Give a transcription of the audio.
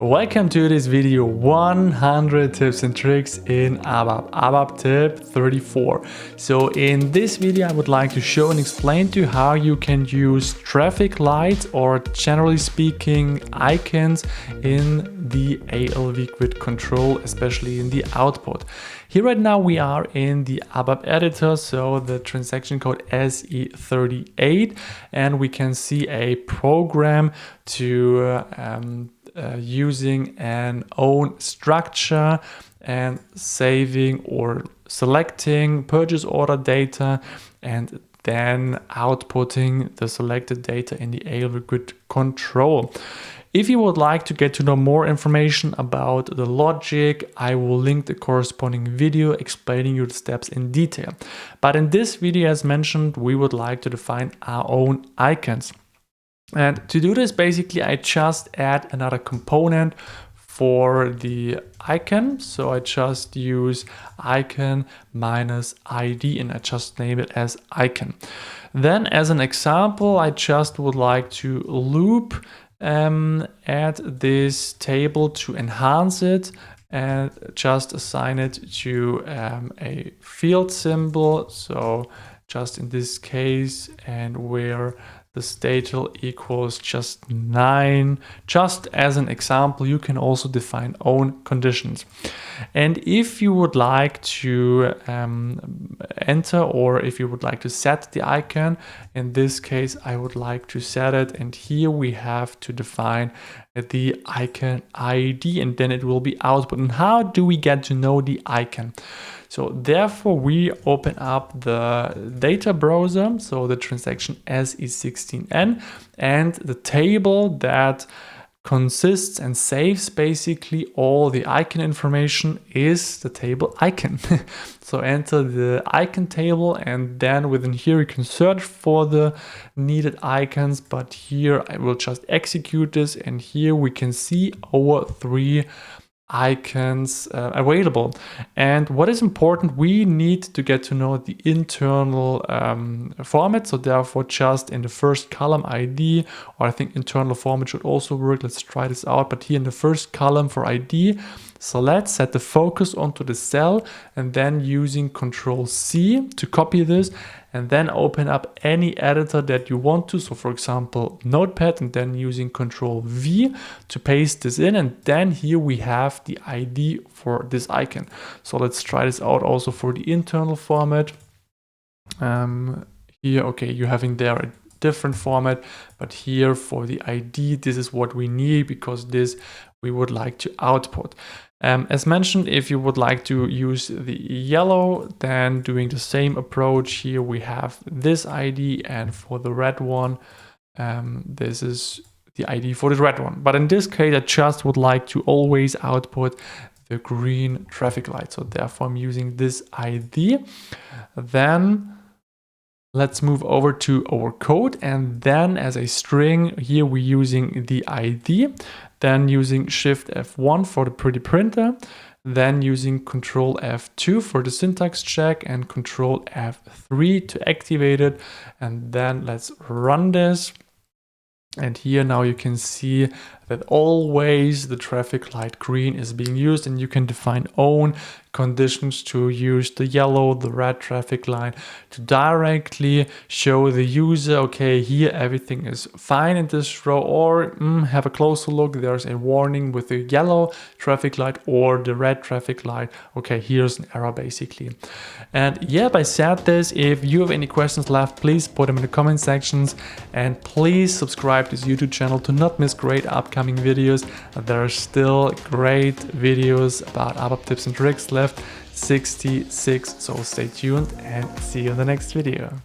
Welcome to this video, 100 tips and tricks in ABAP Tip 34. So in this video I would like to show and explain to you how you can use traffic lights, or generally speaking icons, in the ALV Grid Control, especially in the output. Here right now we are in the ABAP editor, so the transaction code SE38, and we can see a program to using an own structure and saving or selecting purchase order data and then outputting the selected data in the ALV Grid Control. If you would like to get to know more information about the logic, I will link the corresponding video explaining you the steps in detail. But in this video, as mentioned, we would like to define our own icons. And to do this, basically, I just add another component for the icon. So I just use icon minus ID and I just name it as icon. Then as an example, I just would like to loop add this table to enhance it and just assign it to a field symbol. So just in this case, and where the statal equals just 9. Just as an example, you can also define own conditions. And if you would like to enter, or if you would like to set the icon, in this case I would like to set it, and here we have to define the icon ID, and then it will be output. And how do we get to know the icon? So therefore we open up the data browser, so the transaction SE16N, and the table that consists and saves basically all the icon information is the table icon. So enter the icon table, and then within here you can search for the needed icons, but here I will just execute this, and here we can see our 3 icons available. And what is important, we need to get to know the internal format. So therefore just in the first column ID, or I think internal format should also work. Let's try this out. But here in the first column for ID, so let's set the focus onto the cell, and then using Control C to copy this, and then open up any editor that you want to. So for example, Notepad, and then using Control V to paste this in. And then here we have the ID for this icon. So let's try this out also for the internal format. Here, okay, you're having there a different format, but here for the ID, this is what we need, because this we would like to output. As mentioned, if you would like to use the yellow, then doing the same approach, here we have this ID, and for the red one, this is the ID for the red one. But in this case, I just would like to always output the green traffic light. So therefore I'm using this ID. Then let's move over to our code, and then as a string, here we're using the ID, then using Shift F1 for the pretty printer, then using Control F2 for the syntax check, and Control F3 to activate it. And then let's run this. And here now you can see that always the traffic light green is being used, and you can define own conditions to use the yellow, the red traffic light to directly show the user, okay, here everything is fine in this row, or have a closer look, there's a warning with the yellow traffic light or the red traffic light. Okay, here's an error basically. And yeah, I said this, if you have any questions left, please put them in the comment sections, and please subscribe to this YouTube channel to not miss great upcoming videos. There are still great videos about ABAP tips and tricks left, 66, so stay tuned and see you in the next video.